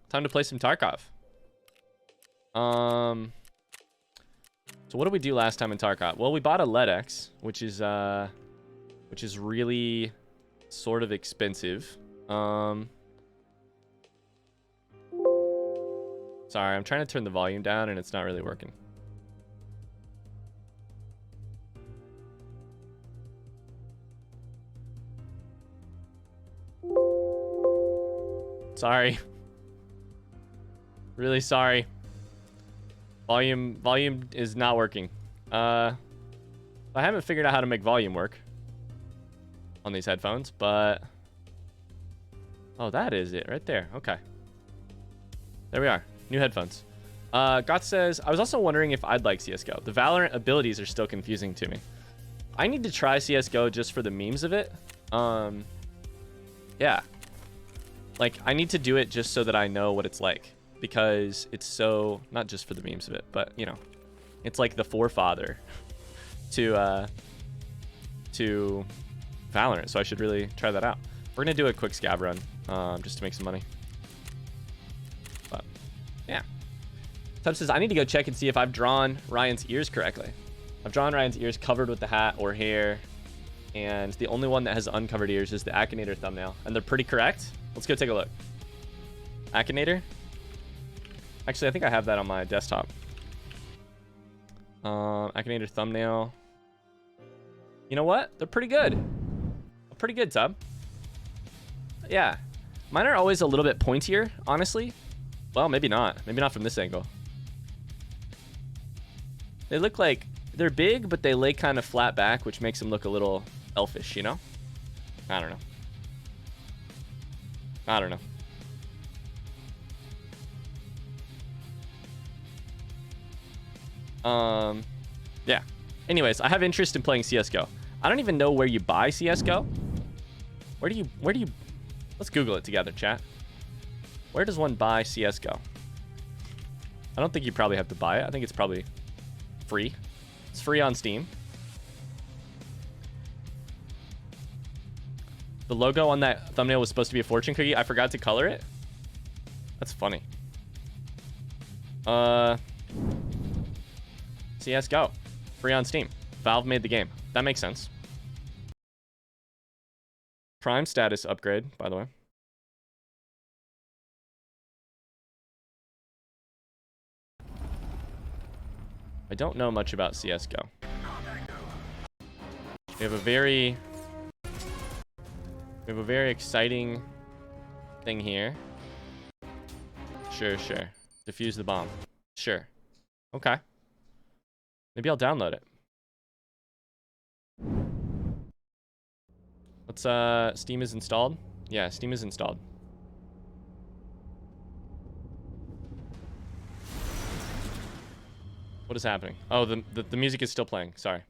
Time to play some Tarkov. So what did we do last time in Tarkov? Well, we bought a LEDX, which is really sort of expensive. Sorry, I'm trying to turn the volume down and it's not really working. Sorry. Really sorry. Volume is not working. I haven't figured out how to make volume work on these headphones, but oh, that is it right there. Okay. There we are. New headphones. Got says, I was also wondering if I'd like CSGO. The Valorant abilities are still confusing to me. I need to try CSGO just for the memes of it. Yeah. Like, I need to do it just so that I know what it's like. Because it's so, not just for the memes of it, but, you know, it's like the forefather to Valorant. So I should really try that out. We're going to do a quick scav run just to make some money. But, yeah. Tub says, I need to go check and see if I've drawn Ryan's ears correctly. I've drawn Ryan's ears covered with the hat or hair. And the only one that has uncovered ears is the Akinator thumbnail. And they're pretty correct. Let's go take a look. Akinator. Actually, I think I have that on my desktop. Akinator thumbnail. You know what? They're pretty good. Pretty good, Tub. Yeah. Mine are always a little bit pointier, honestly. Well, maybe not. Maybe not from this angle. They look like they're big, but they lay kind of flat back, which makes them look a little elfish, you know? I don't know. I don't know. Yeah. Anyways, I have interest in playing CSGO. I don't even know where you buy CSGO. Where do you, let's Google it together, chat. Where does one buy CSGO? I don't think you probably have to buy it. I think it's probably free. It's free on Steam. The logo on that thumbnail was supposed to be a fortune cookie. I forgot to color it. That's funny. CSGO. Free on Steam. Valve made the game. That makes sense. Prime status upgrade, by the way. I don't know much about CSGO. We have a very exciting thing here. Sure. Defuse the bomb. Sure. Okay. Maybe I'll download it. Let's Steam is installed. Yeah, Steam is installed. What is happening? Oh, the music is still playing. Sorry.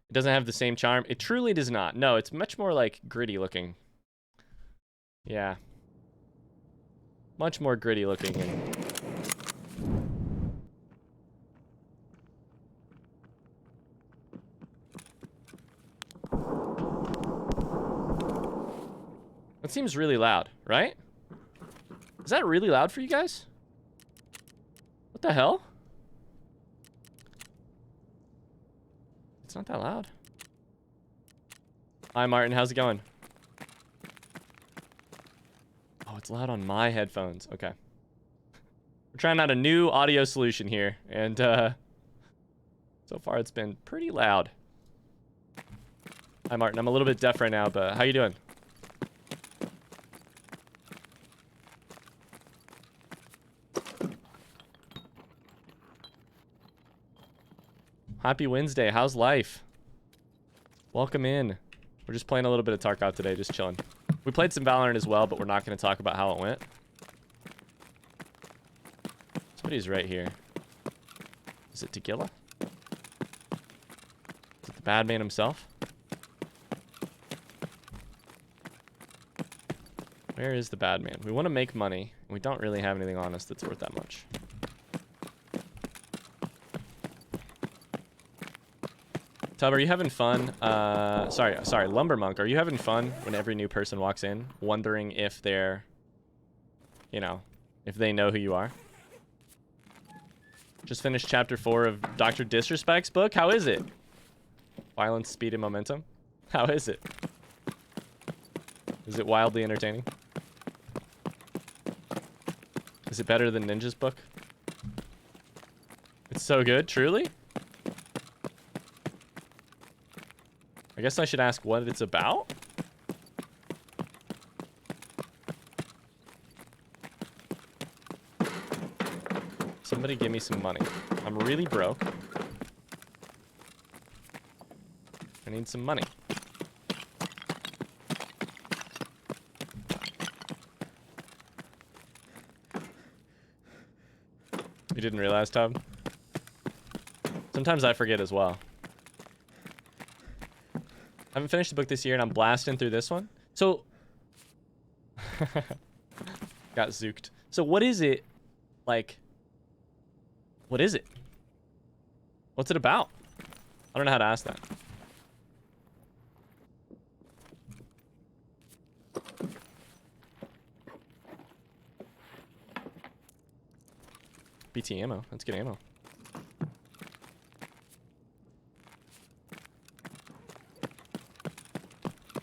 It doesn't have the same charm. It truly does not. No, it's much more like gritty looking. Yeah. Much more gritty looking. And that seems really loud, right? Is that really loud for you guys? What the hell? It's not that loud. Hi, Martin. How's it going? Oh, it's loud on my headphones. Okay. We're trying out a new audio solution here, and so far it's been pretty loud. Hi, Martin. I'm a little bit deaf right now, but how you doing? Happy Wednesday. How's life? Welcome in. We're just playing a little bit of Tarkov today, just chilling. We played some Valorant as well, but we're not going to talk about how it went. Somebody's right here. Is it Tequila? Is it the bad man himself? Where is the bad man? We want to make money. And we don't really have anything on us that's worth that much. Tub, are you having fun? Sorry, Lumbermonk, are you having fun when every new person walks in, wondering if they're, you know, if they know who you are. Just finished chapter 4 of Dr. Disrespect's book. How is it? Violence, speed, and momentum. How is it? Is it wildly entertaining? Is it better than Ninja's book? It's so good, truly? I guess I should ask what it's about? Somebody give me some money. I'm really broke. I need some money. You didn't realize, Tom? Sometimes I forget as well. I haven't finished the book this year and I'm blasting through this one. So... Got zooked. So what is it? Like... What is it? What's it about? I don't know how to ask that. BT ammo. Let's get ammo.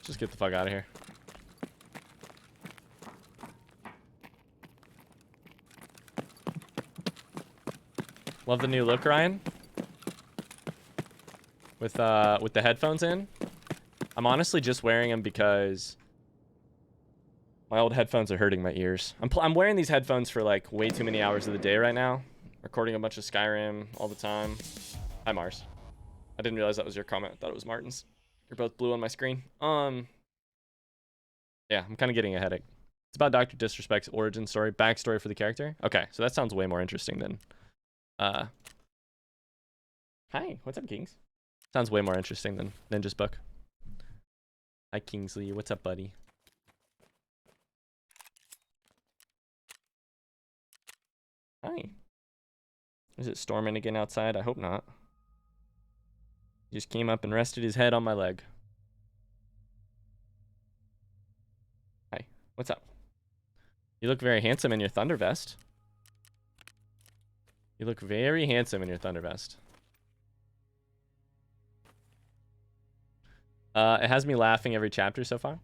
Just get the fuck out of here. Love the new look, Ryan. With the headphones in. I'm honestly just wearing them because my old headphones are hurting my ears. I'm wearing these headphones for like way too many hours of the day right now. Recording a bunch of Skyrim all the time. Hi, Mars. I didn't realize that was your comment. I thought it was Martin's. You're both blue on my screen. Yeah, I'm kind of getting a headache. It's about Dr. Disrespect's origin story, backstory for the character. Okay, so that sounds way more interesting than... Hi, what's up, Kings? Sounds way more interesting than Ninja's book. Hi, Kingsley. What's up, buddy? Hi. Is it storming again outside? I hope not. He just came up and rested his head on my leg. Hi. What's up? You look very handsome in your thunder vest. You look very handsome in your thunder vest. It has me laughing every chapter so far.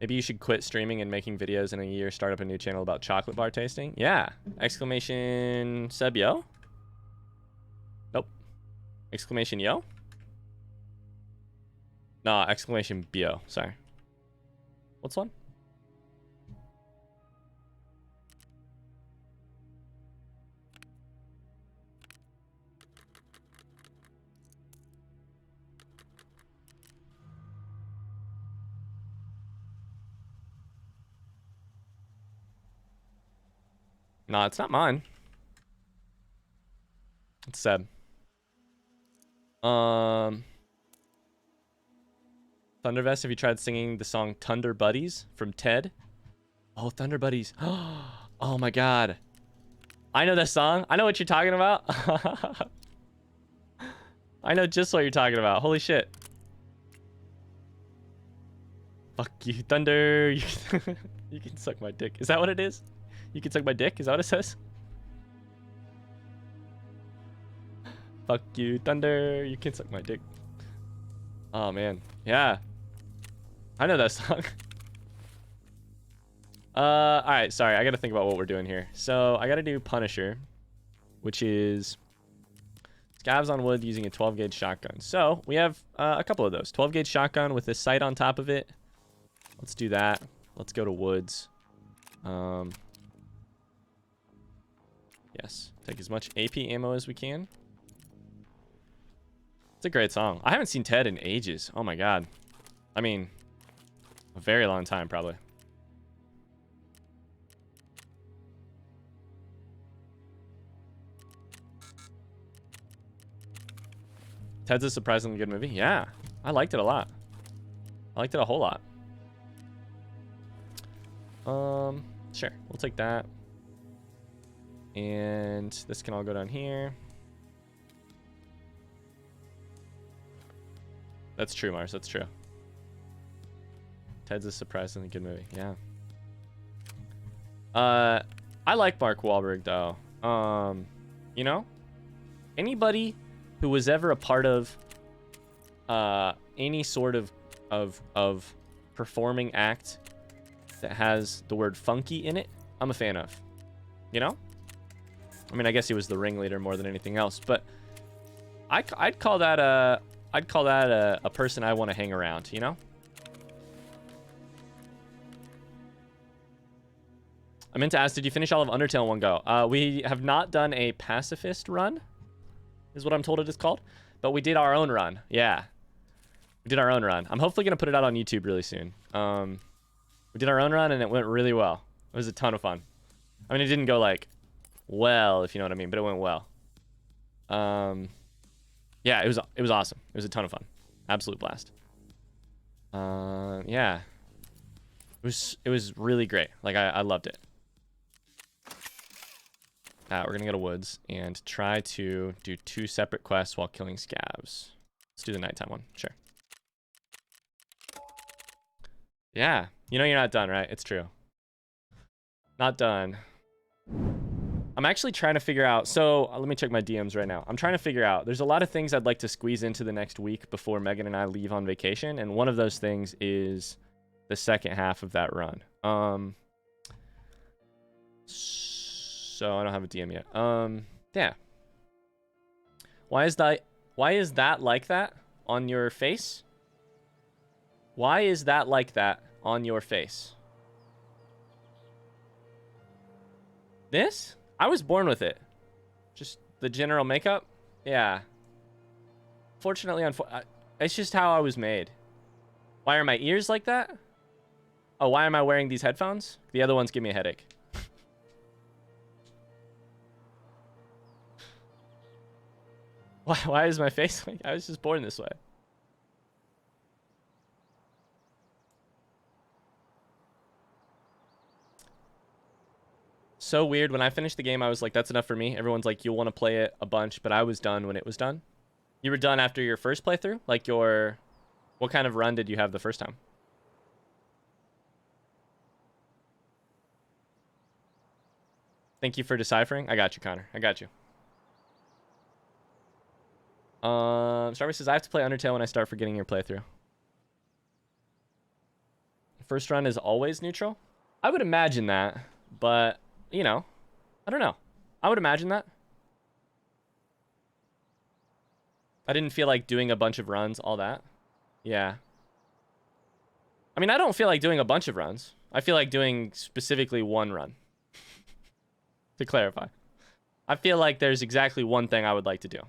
Maybe you should quit streaming and making videos in a year, start up a new channel about chocolate bar tasting. Yeah. Exclamation sub yo? Nope. Exclamation yo? No, exclamation bio. Sorry. What's one? No, it's not mine. It's Seb. Thundervest, have you tried singing the song Thunder Buddies from Ted? Oh, Thunder Buddies. Oh my god. I know that song. I know what you're talking about. I know just what you're talking about. Holy shit. Fuck you, Thunder. You can suck my dick. Is that what it is? You can suck my dick? Is that what it says? Fuck you, Thunder. You can suck my dick. Oh, man. Yeah. I know that song. Alright, sorry. I gotta think about what we're doing here. So, I gotta do Punisher, which is scavs on wood using a 12-gauge shotgun. So, we have a couple of those. 12-gauge shotgun with this sight on top of it. Let's do that. Let's go to woods. Yes. Take as much AP ammo as we can. It's a great song. I haven't seen Ted in ages. Oh my god. I mean, a very long time, probably. Ted's a surprisingly good movie. Yeah. I liked it a lot. I liked it a whole lot. Sure. We'll take that. And this can all go down here. That's true, Mars. That's true. Ted's a surprisingly good movie. Yeah. I like Mark Wahlberg though. You know, anybody who was ever a part of any sort of performing act that has the word funky in it, I'm a fan of. You know? I mean, I guess he was the ringleader more than anything else, but I'd call that a person I want to hang around, you know? I meant to ask, did you finish all of Undertale in one go? We have not done a pacifist run, is what I'm told it is called, but we did our own run. Yeah. We did our own run. I'm hopefully going to put it out on YouTube really soon. We did our own run, and it went really well. It was a ton of fun. I mean, it didn't go, like, well, if you know what I mean, but it went well. Yeah, it was awesome. It was a ton of fun. Absolute blast. Yeah. It was really great. Like, I loved it. We're going to go to Woods and try to do 2 separate quests while killing scavs. Let's do the nighttime one. Sure. Yeah. You know you're not done, right? It's true. Not done. I'm actually trying to figure out... So, let me check my DMs right now. I'm trying to figure out... There's a lot of things I'd like to squeeze into the next week before Megan and I leave on vacation. And one of those things is the second half of that run. So, I don't have a DM yet. Yeah. Why is that like that on your face? Why is that like that on your face? This? I was born with it. Just the general makeup? Yeah. Fortunately, it's just how I was made. Why are my ears like that? Oh, why am I wearing these headphones? The other ones give me a headache. Why is my face like... I was just born this way. So weird. When I finished the game, I was like, that's enough for me. Everyone's like, you'll want to play it a bunch, but I was done when it was done. You were done after your first playthrough? Like your... What kind of run did you have the first time? Thank you for deciphering. I got you, Connor. I got you. Starbucks says, I have to play Undertale when I start forgetting your playthrough. First run is always neutral? I would imagine that, but, you know, I don't know. I would imagine that. I didn't feel like doing a bunch of runs, all that. Yeah. I mean, I don't feel like doing a bunch of runs. I feel like doing specifically one run. To clarify. I feel like there's exactly one thing I would like to do.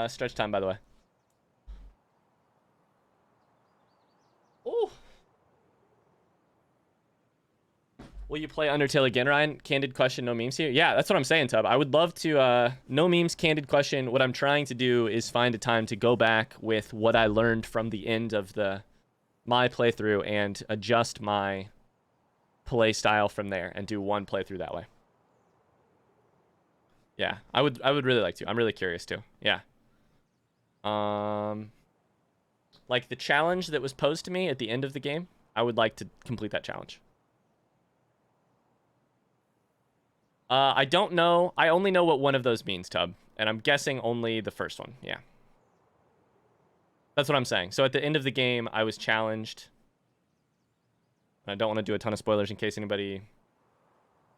Stretch time, by the way. Ooh. Will you play Undertale again, Ryan? Candid question, no memes here. Yeah, that's what I'm saying, Tub. I would love to, no memes, candid question. What I'm trying to do is find a time to go back with what I learned from the end of my playthrough and adjust my play style from there and do one playthrough that way. Yeah, I would really like to. I'm really curious too. Yeah. Like the challenge that was posed to me at the end of the game, I would like to complete that challenge. I don't know. I only know what one of those means, Tub, and I'm guessing only the first one. Yeah. That's what I'm saying. So at the end of the game, I was challenged. I don't want to do a ton of spoilers in case anybody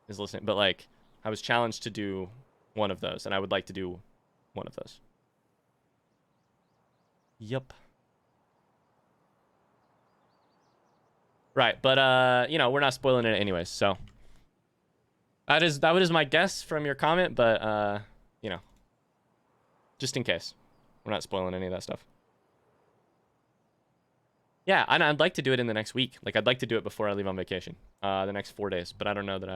is listening, but like I was challenged to do one of those, and I would like to do one of those. Yep. Right, but you know, we're not spoiling it anyways, so that is my guess from your comment, but you know, just in case. We're not spoiling any of that stuff. Yeah, and I'd like to do it in the next week. Like I'd like to do it before I leave on vacation. The next 4 days, but I don't know that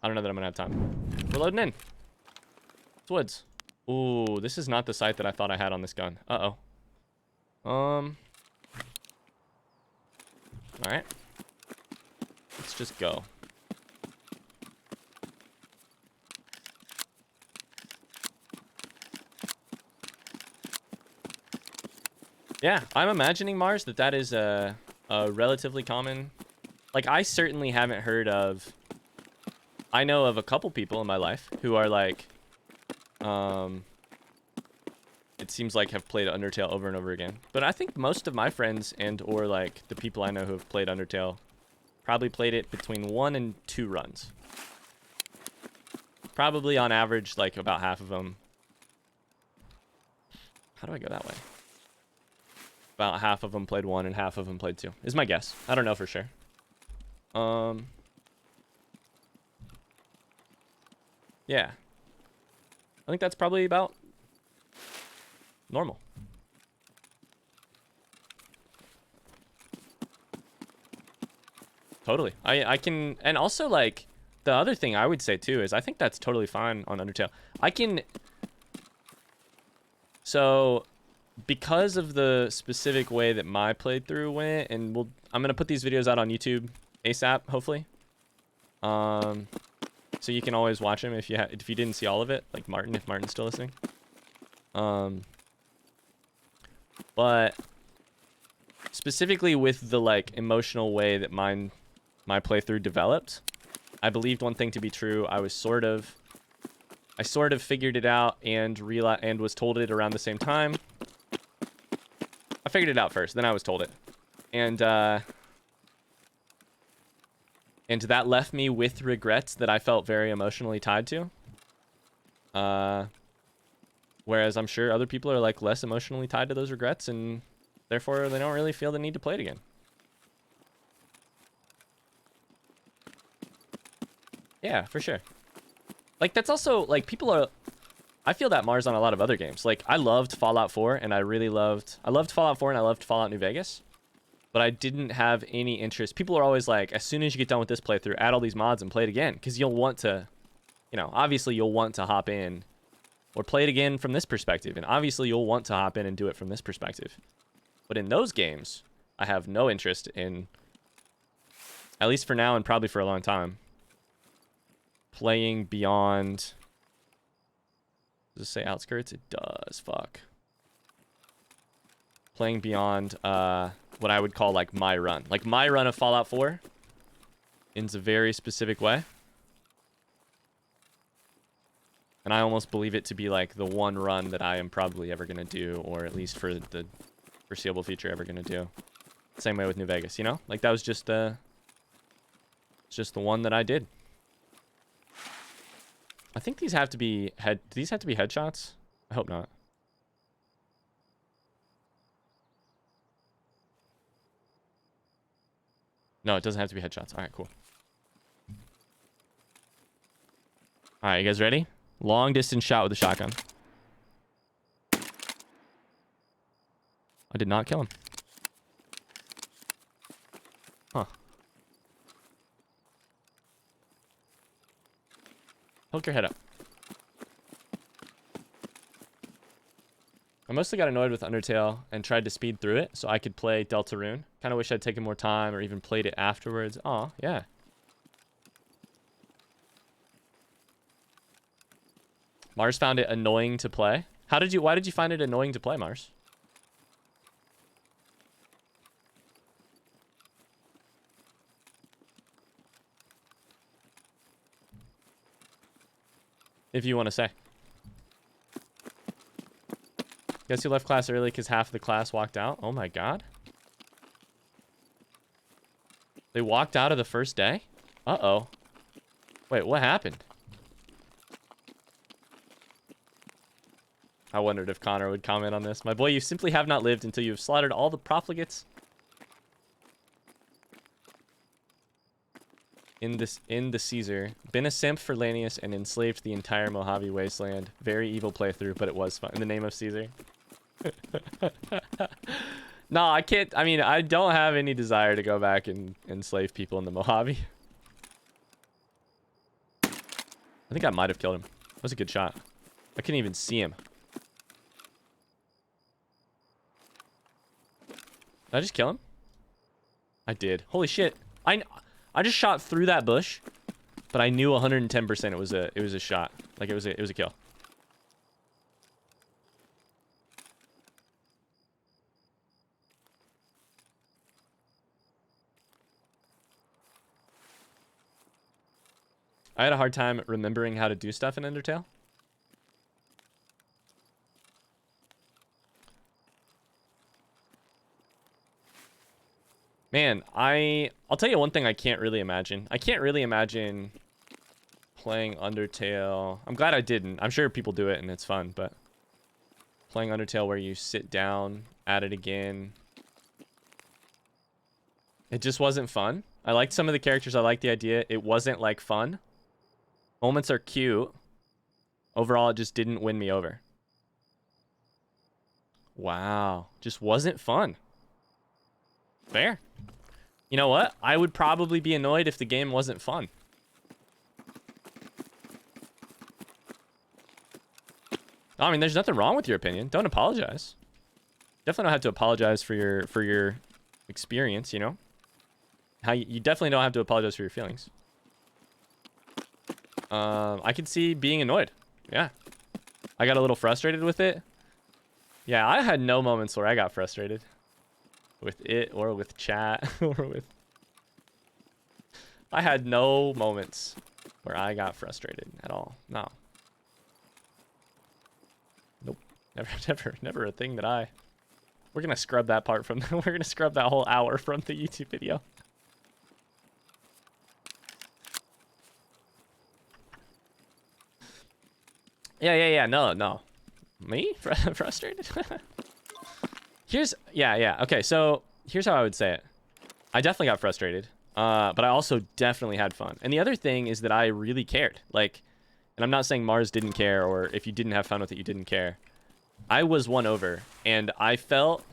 I'm gonna have time. We're loading in. It's Woods. Ooh, this is not the sight that I thought I had on this gun. Uh-oh. Alright. Let's just go. Yeah, I'm imagining, Mars, that is a relatively common... Like, I certainly haven't heard of... I know of a couple people in my life who are like... It seems like have played Undertale over and over again. But I think most of my friends and or like the people I know who have played Undertale probably played it between 1 and 2 runs. Probably on average, like about half of them. How do I go that way? About half of them played 1 and half of them played 2. Is my guess. I don't know for sure. Yeah. I think that's probably about normal. Totally. I can, and also like the other thing I would say too is I think that's totally fine on Undertale. So because of the specific way that my playthrough went, and I'm gonna put these videos out on YouTube ASAP, hopefully. So you can always watch them if you didn't see all of it, like Martin, if Martin's still listening. But specifically with the like emotional way that my playthrough developed, I believed one thing to be true. I sort of figured it out and was told it around the same time. I figured it out first, then I was told it. And that left me with regrets that I felt very emotionally tied to. Whereas I'm sure other people are like less emotionally tied to those regrets, and therefore they don't really feel the need to play it again. Yeah, for sure. Like that's also like I feel that Mars on a lot of other games. Like I loved Fallout 4 and I loved Fallout 4 and I loved Fallout New Vegas. But I didn't have any interest. People are always like, as soon as you get done with this playthrough, add all these mods and play it again. Because you'll want to, obviously you'll want to hop in or play it again from this perspective. And obviously you'll want to hop in and do it from this perspective. But in those games, I have no interest in, at least for now and probably for a long time, playing beyond... Does it say outskirts? It does. Fuck. Playing beyond what I would call like my run. Like my run of Fallout 4 ends a very specific way. And I almost believe it to be like the one run that I am probably ever going to do, or at least for the foreseeable future ever going to do. Same way with New Vegas, you know? Like that was just the one that I did. I think these have to be do these have to be headshots? I hope not. No, it doesn't have to be headshots. All right, cool. All right, you guys ready? Long distance shot with a shotgun. I did not kill him. Huh. Poke your head up. I mostly got annoyed with Undertale and tried to speed through it so I could play Deltarune. Kind of wish I'd taken more time or even played it afterwards. Aw, yeah. Mars found it annoying to play. Why did you find it annoying to play, Mars? If you want to say. Guess you left class early because half of the class walked out. Oh my god. They walked out of the first day? Uh-oh. Wait, what happened? I wondered if Connor would comment on this. My boy, you simply have not lived until you have slaughtered all the profligates in the Caesar, been a simp for Lanius, and enslaved the entire Mojave wasteland. Very evil playthrough, but it was fun. In the name of Caesar. No, I can't. I mean, I don't have any desire to go back and enslave people in the Mojave. I think I might have killed him. That was a good shot. I couldn't even see him. Did I just kill him? I did. Holy shit. I just shot through that bush, but I knew 110% it was a shot. Like it was a kill. I had a hard time remembering how to do stuff in Undertale. Man, I'll tell you one thing I can't really imagine. I can't really imagine playing Undertale. I'm glad I didn't. I'm sure people do it and it's fun, but playing Undertale where you sit down, at it again. It just wasn't fun. I liked some of the characters. I liked the idea. It wasn't like fun. Moments are cute. Overall, it just didn't win me over. Wow. Just wasn't fun. Fair. You know what? I would probably be annoyed if the game wasn't fun. I mean, there's nothing wrong with your opinion. Don't apologize. Definitely don't have to apologize for your experience, you know? You definitely don't have to apologize for your feelings. I could see being annoyed. Yeah. I got a little frustrated with it. Yeah, I had no moments where I got frustrated with it or with chat or with... I had no moments where I got frustrated at all. No. Nope. Never a thing that I... We're gonna scrub that part from... We're gonna scrub that whole hour from the YouTube video. Yeah. No. Me? Frustrated? Okay, so here's how I would say it. I definitely got frustrated, but I also definitely had fun. And the other thing is that I really cared. Like, and I'm not saying Mars didn't care, or if you didn't have fun with it, you didn't care. I was won over, and I felt...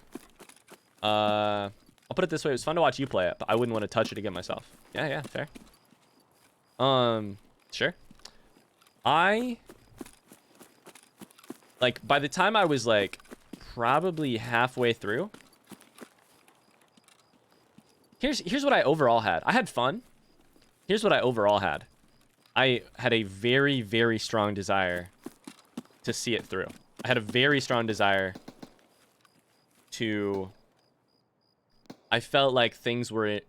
I'll put it this way. It was fun to watch you play it, but I wouldn't want to touch it again myself. Yeah, fair. Sure. Like, by the time I was, like, probably halfway through... Here's what I overall had. I had fun. Here's what I overall had. I had a very, very strong desire to see it through. I had a very strong desire to... I felt like things were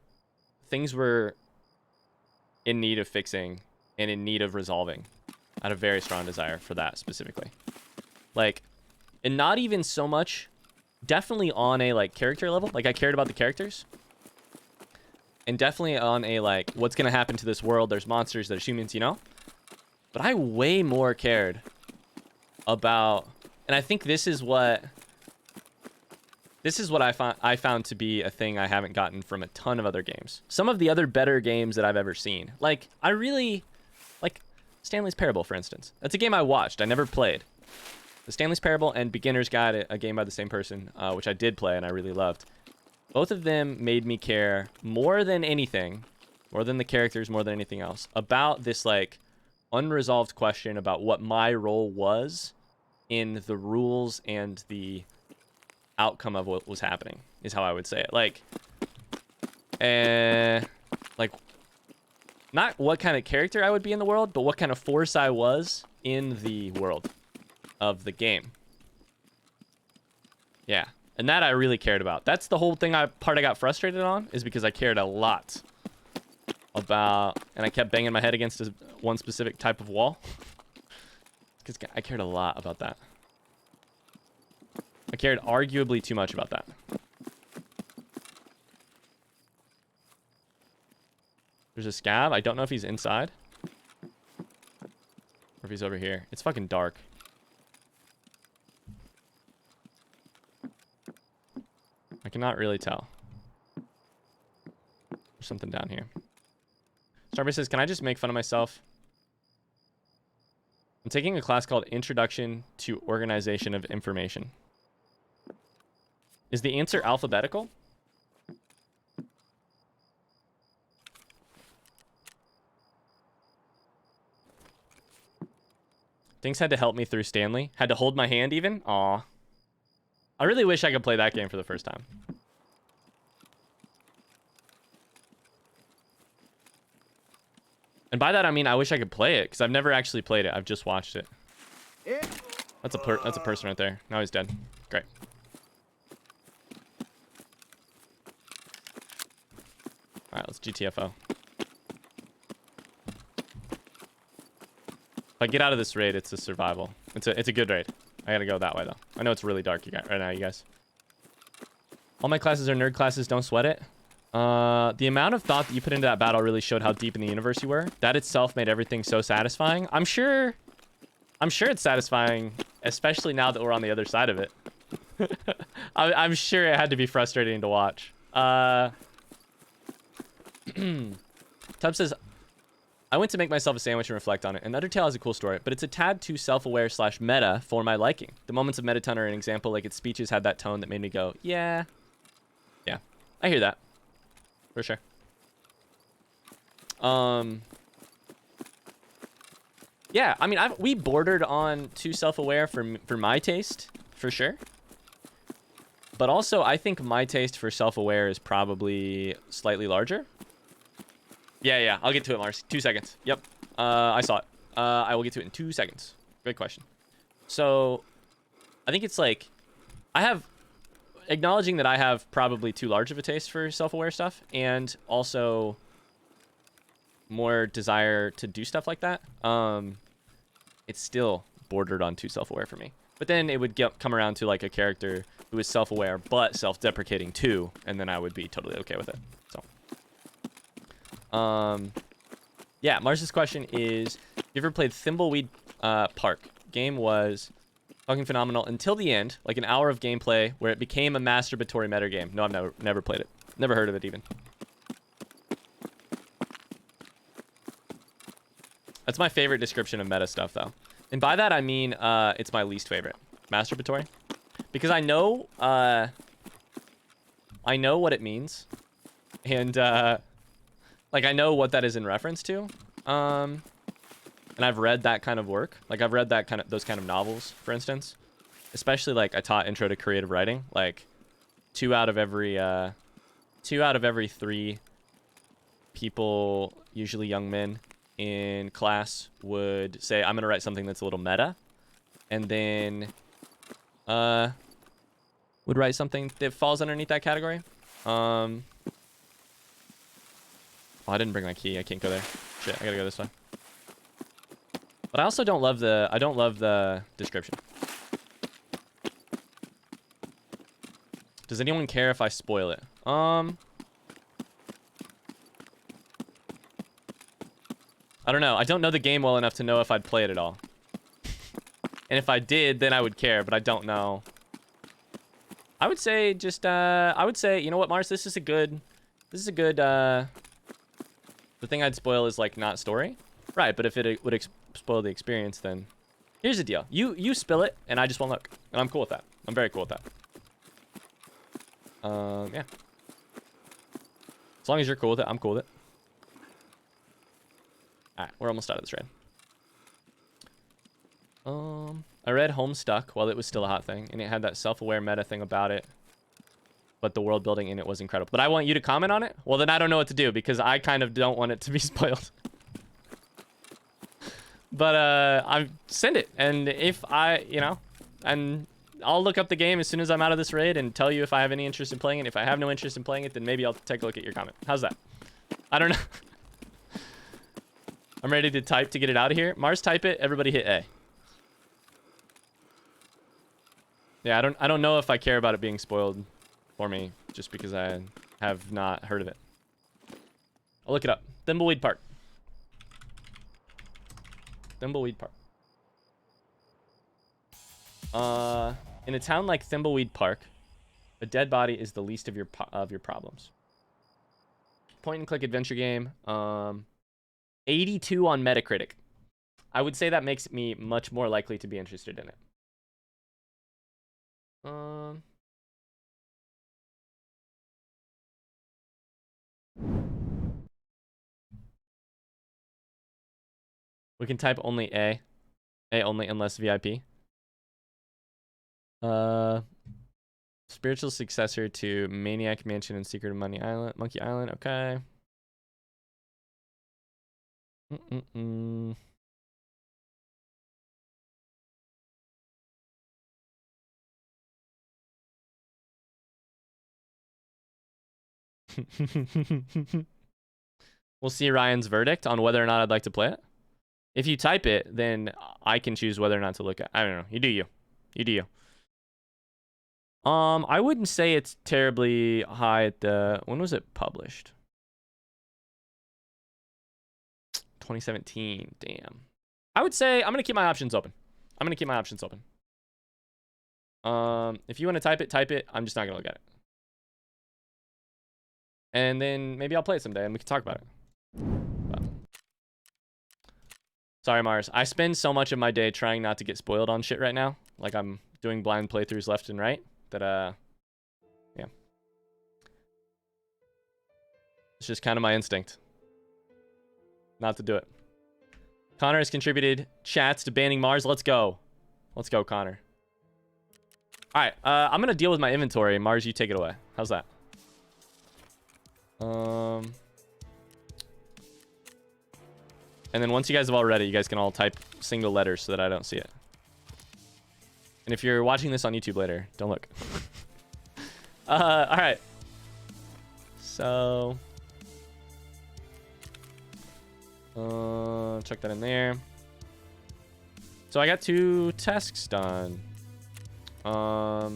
in need of fixing and in need of resolving. I had a very strong desire for that specifically. Like, and not even so much, definitely on a, like, character level. Like, I cared about the characters. And definitely on a, like, what's going to happen to this world. There's monsters, there's humans, you know? But I way more cared about... And I think this is what I found to be a thing I haven't gotten from a ton of other games. Some of the other better games that I've ever seen. Like, I really... Like, Stanley's Parable, for instance. That's a game I watched. I never played. The Stanley's Parable and Beginner's Guide, a game by the same person, which I did play and I really loved. Both of them made me care more than anything, more than the characters, more than anything else, about this, like, unresolved question about what my role was in the rules and the outcome of what was happening, is how I would say it. Like, not what kind of character I would be in the world, but what kind of force I was in the world of the game. Yeah. And that I really cared about. That's the whole thing I got frustrated on, is because I cared a lot about... And I kept banging my head against one specific type of wall. Because I cared a lot about that. I cared arguably too much about that. There's a scav. I don't know if he's inside. Or if he's over here. It's fucking dark. I cannot really tell. There's something down here. Starbase says, can I just make fun of myself? I'm taking a class called Introduction to Organization of Information. Is the answer alphabetical? Things had to help me through Stanley. Had to hold my hand even? Aw. I really wish I could play that game for the first time. And by that I mean I wish I could play it, because I've never actually played it. I've just watched it. That's a person right there. Now he's dead. Great. All right, let's GTFO. I get out of this raid, it's a survival. It's a good raid. I gotta go that way though. I know it's really dark right now, you guys. All my classes are nerd classes. Don't sweat it. The amount of thought that you put into that battle really showed how deep in the universe you were. That itself made everything so satisfying. I'm sure it's satisfying, especially now that we're on the other side of it. I'm sure it had to be frustrating to watch. Tub says, I went to make myself a sandwich and reflect on it. And Undertale has a cool story, but it's a tad too self-aware / meta for my liking. The moments of Mettaton are an example, like its speeches had that tone that made me go, yeah. Yeah, I hear that. For sure. Yeah, I mean, we bordered on too self-aware for my taste, for sure. But also, I think my taste for self-aware is probably slightly larger. Yeah, I'll get to it, Mars. 2 seconds. Yep. I saw it. I will get to it in 2 seconds. Great question. So, I think it's like, acknowledging that I have probably too large of a taste for self-aware stuff, and also more desire to do stuff like that. It's still bordered on too self-aware for me. But then it would come around to like a character who is self-aware but self-deprecating too, and then I would be totally okay with it. So, yeah, Mars's question is, you ever played Thimbleweed Park? Game was fucking phenomenal until the end, like an hour of gameplay where it became a masturbatory meta game. No, I've never played it. Never heard of it even. That's my favorite description of meta stuff, though. And by that, I mean it's my least favorite. Masturbatory. Because I know what it means. And, like, I know what that is in reference to. And I've read that kind of work. Like, I've read those kind of novels, for instance. Especially, like, I taught Intro to Creative Writing. Like, 2 out of every 3 people, usually young men, in class would say, I'm gonna write something that's a little meta, and then would write something that falls underneath that category. Oh, I didn't bring my key. I can't go there. Shit, I gotta go this way. But I also don't love the description. Does anyone care if I spoil it? I don't know. I don't know the game well enough to know if I'd play it at all. And if I did, then I would care, but I don't know. I would say just, you know what, Mars, this is a good, the thing I'd spoil is, like, not story. Right, but if it would spoil the experience, then here's the deal. You spill it, and I just won't look. And I'm cool with that. I'm very cool with that. Yeah. As long as you're cool with it, I'm cool with it. Alright, we're almost out of this raid. I read Homestuck while it was still a hot thing, and it had that self-aware meta thing about it, but the world building in it was incredible. But I want you to comment on it? Well, then I don't know what to do, because I kind of don't want it to be spoiled. But, I send it, and if and I'll look up the game as soon as I'm out of this raid and tell you if I have any interest in playing it. If I have no interest in playing it, then maybe I'll take a look at your comment. How's that? I don't know. I'm ready to type to get it out of here. Mars, type it. Everybody hit A. Yeah, I don't know if I care about it being spoiled for me just because I have not heard of it. I'll look it up. Thimbleweed Park. Thimbleweed Park. In a town like Thimbleweed Park, a dead body is the least of your problems. Point and click adventure game. 82 on Metacritic. I would say that makes me much more likely to be interested in it. We can type only A. A only unless VIP. Spiritual successor to Maniac Mansion and Secret of Monkey Island. Okay. We'll see Ryan's verdict on whether or not I'd like to play it. If you type it, then I can choose whether or not to look at. I don't know. You do you. You do you. I wouldn't say it's terribly high at the... When was it published? 2017. Damn. I would say I'm going to keep my options open. I'm going to keep my options open. If you want to type it. I'm just not going to look at it. And then maybe I'll play it someday and we can talk about it. But... Sorry, Mars. I spend so much of my day trying not to get spoiled on shit right now. Like I'm doing blind playthroughs left and right. That, yeah. It's just kind of my instinct. Not to do it. Connor has contributed chats to banning Mars. Let's go. Let's go, Connor. All right, I'm going to deal with my inventory. Mars, you take it away. How's that? And then once you guys have all read it, you guys can all type single letters so that I don't see it. And if you're watching this on YouTube later, don't look. All right. So, chuck that in there. So I got 2 tasks done. I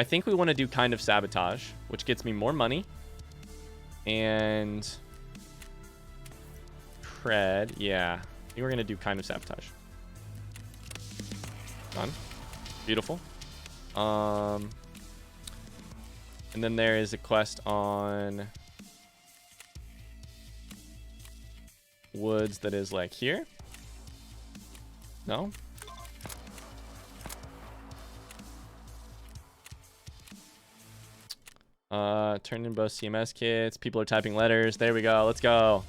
think we want to do kind of sabotage, which gets me more money and cred. Yeah, I think we're gonna do kind of sabotage. Done. Beautiful. And then there is a quest on woods that is like here. No? Turn in both CMS kits. People are typing letters. There we go. Let's go.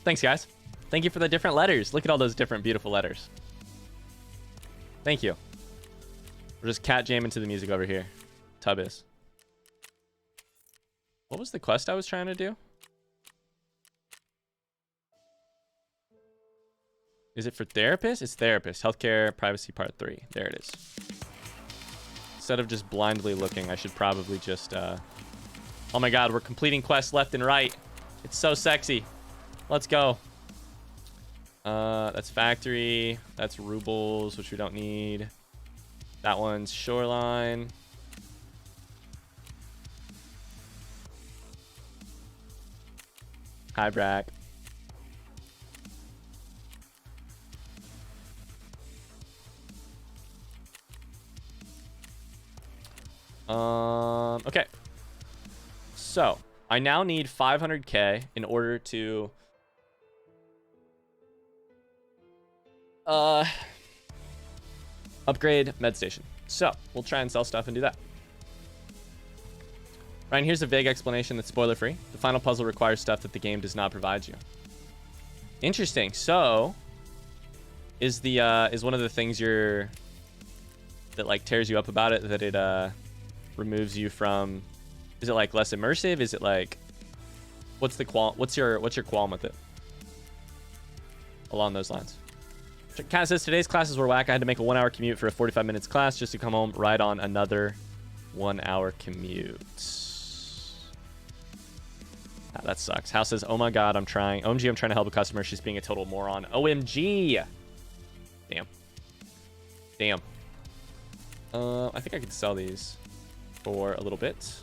Thanks, guys. Thank you for the different letters. Look at all those different beautiful letters. Thank you. We're just cat jamming to the music over here. Tub is. What was the quest I was trying to do? Is it for therapist? It's therapist. Healthcare, privacy part 3. There it is. Instead of just blindly looking, I should probably just... Oh my god, we're completing quests left and right. It's so sexy. Let's go. That's factory. That's rubles, which we don't need. That one's shoreline. Hi, Brack. Okay. So, I now need 500k in order to upgrade med station. So, we'll try and sell stuff and do that. Ryan, here's a vague explanation that's spoiler free. The final puzzle requires stuff that the game does not provide you. Interesting. So, is one of the things that like tears you up about it that it removes you from? Is it like less immersive? Is it like what's your qualm with it? Along those lines. Kat says today's classes were whack. I had to make a 1-hour commute for a 45 minutes class just to come home right on another 1-hour commute. Ah, that sucks. House says, oh my god, I'm trying. OMG, I'm trying to help a customer. She's being a total moron. OMG. Damn. Damn. I think I could sell these for a little bit.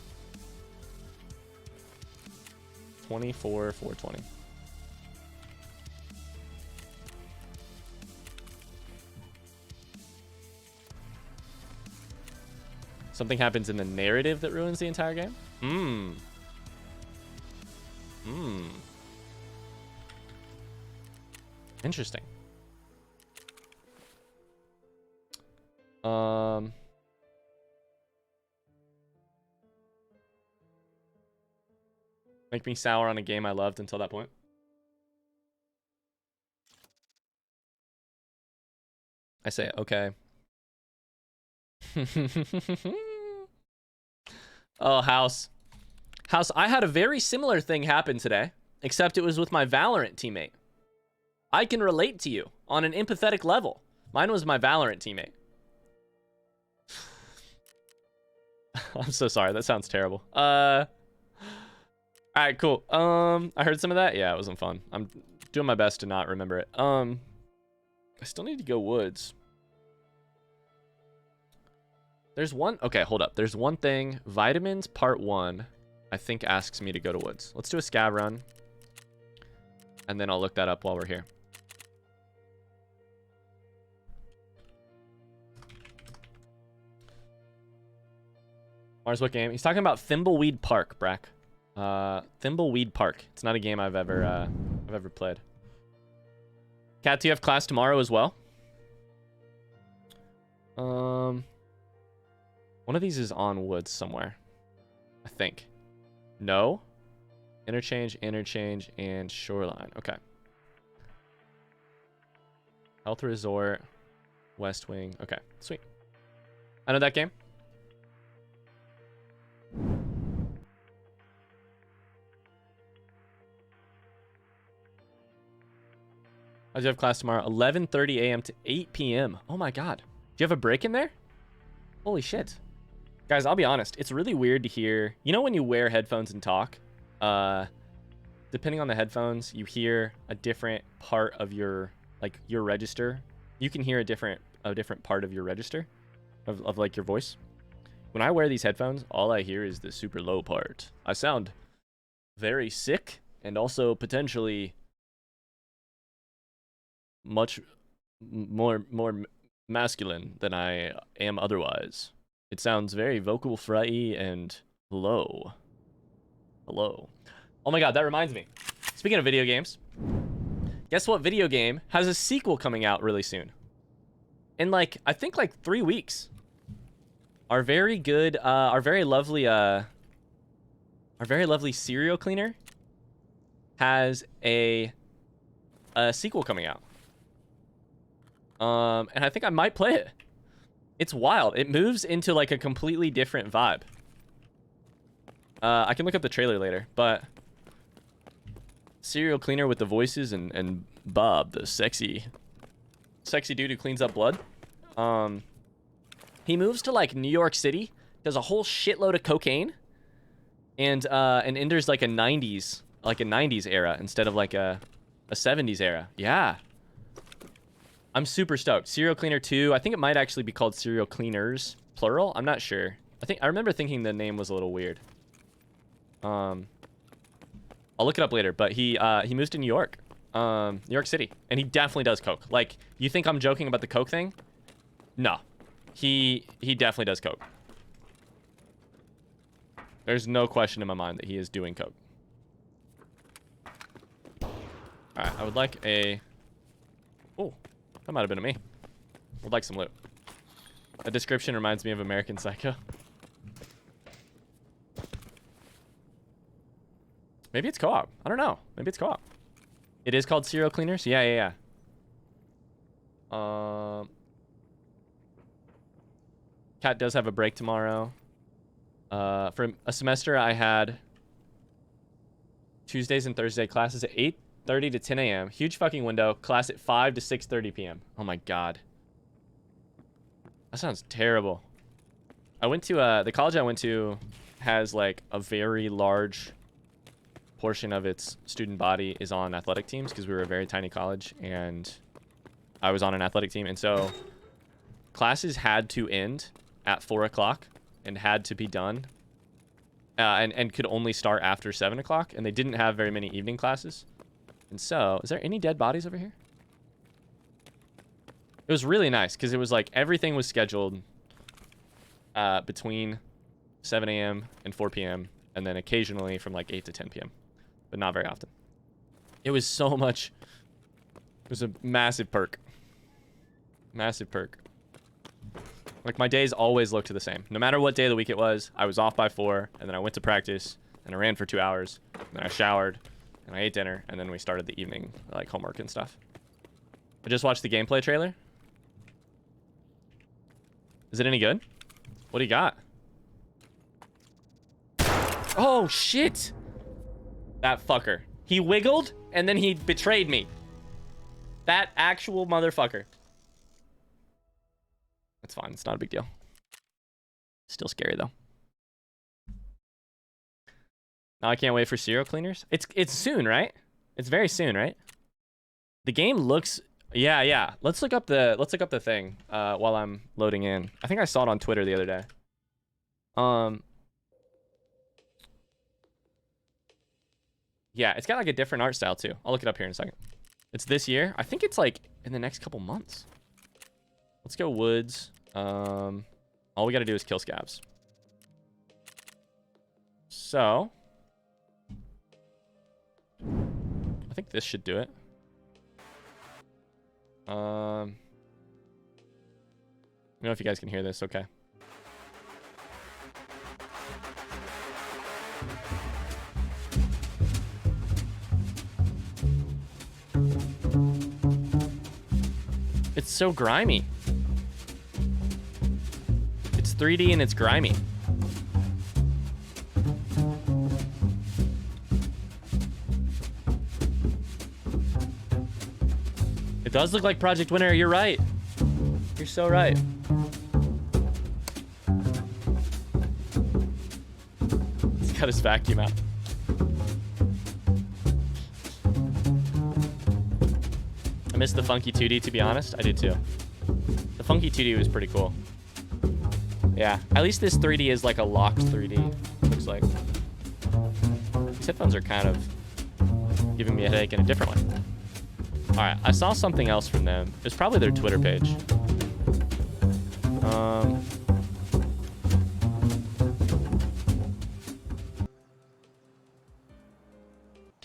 24, 420. Something happens in the narrative that ruins the entire game? Interesting. Make me sour on a game I loved until that point. I say, okay. Oh, House. House, I had a very similar thing happen today, except it was with my Valorant teammate. I can relate to you on an empathetic level. Mine was my Valorant teammate. I'm so sorry. That sounds terrible. All right, cool. I heard some of that. Yeah, it wasn't fun. I'm doing my best to not remember it. I still need to go woods. There's one. Okay, hold up. There's one thing. Vitamins part 1, I think, asks me to go to woods. Let's do a scav run. And then I'll look that up while we're here. Mars, what game? He's talking about Thimbleweed Park, Brack. Thimbleweed Park. It's not a game I've ever played. Kat, do you have class tomorrow as well? One of these is on woods somewhere, I think. No. Interchange, and shoreline. Okay. Health Resort, West Wing. Okay, sweet. I know that game. I do have class tomorrow, 11:30 a.m. to 8 p.m. Oh my god. Do you have a break in there? Holy shit. Guys, I'll be honest. It's really weird to hear. You know when you wear headphones and talk? Depending on the headphones, you hear a different part of your, like, your register. You can hear a different part of your register of like your voice. When I wear these headphones, all I hear is the super low part. I sound very sick and also potentially much more masculine than I am otherwise. It sounds very vocal fry and low. Hello. Oh my god, that reminds me. Speaking of video games, guess what video game has a sequel coming out really soon? In like, I think like 3 weeks. Our very good, our very lovely serial cleaner has a sequel coming out. And I think I might play it. It's wild. It moves into like a completely different vibe. I can look up the trailer later, but serial cleaner with the voices and Bob, the sexy dude who cleans up blood. He moves to like New York City, does a whole shitload of cocaine, and enters like a 90s era instead of like a 70s era. Yeah. I'm super stoked. Serial Cleaner 2. I think it might actually be called Serial Cleaners, plural. I'm not sure. I remember thinking the name was a little weird. I'll look it up later, but he moves to New York. New York City, and he definitely does coke. Like, you think I'm joking about the coke thing? No. He definitely does coke. There's no question in my mind that he is doing coke. Alright, I would like a... Oh, that might have been me. I would like some loot. A description reminds me of American Psycho. Maybe it's co-op. I don't know. Maybe it's co-op. It is called Serial Cleaners? Yeah. Kat does have a break tomorrow. For a semester, I had Tuesdays and Thursday classes at 8:30 to 10 a.m. Huge fucking window. Class at 5 to 6:30 p.m. Oh my god. That sounds terrible. I went to, the college I went to has like a very large portion of its student body is on athletic teams because we were a very tiny college and I was on an athletic team. And so classes had to end at 4 o'clock and had to be done and could only start after 7 o'clock. And they didn't have very many evening classes. And so, is there any dead bodies over here? It was really nice because it was like everything was scheduled between 7 a.m. and 4 p.m. and then occasionally from like 8 to 10 p.m. but not very often. It was so much. It was a massive perk. Massive perk. Like, my days always looked the same. No matter what day of the week it was, I was off by 4, and then I went to practice, and I ran for 2 hours, and then I showered, and I ate dinner, and then we started the evening, like, homework and stuff. I just watched the gameplay trailer. Is it any good? What do you got? Oh, shit! That fucker. He wiggled, and then he betrayed me. That actual motherfucker. That's fine. It's not a big deal. Still scary, though. Now I can't wait for serial cleaners. It's soon, right? It's very soon, right? The game looks... Yeah. Let's look up the thing while I'm loading in. I think I saw it on Twitter the other day. Yeah, it's got like a different art style too. I'll look it up here in a second. It's this year. I think it's like in the next couple months. Let's go woods. All we gotta do is kill scabs. So I think this should do it. I don't know if you guys can hear this. Okay. It's so grimy. It's 3D and it's grimy. It does look like Project Winter. You're right. You're so right. He's got his vacuum out. I missed the funky 2D, to be honest. I did too. The funky 2D was pretty cool. Yeah, at least this 3D is like a locked 3D, looks like. These headphones are kind of giving me a headache in a different way. All right, I saw something else from them. It's probably their Twitter page.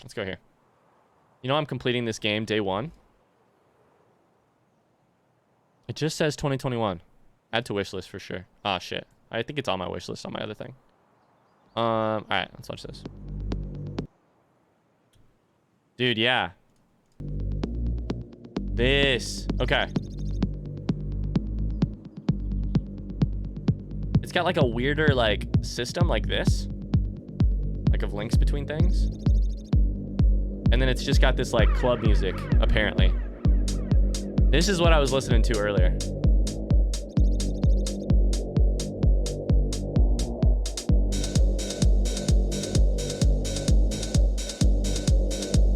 Let's go here. You know I'm completing this game day 1. It just says 2021. Add to wish list for sure. Ah, shit. I think it's on my wish list on my other thing. All right, let's watch this. Dude, yeah. This. Okay. It's got like a weirder like system like this. Like of links between things. And then it's just got this like club music, apparently. This is what I was listening to earlier.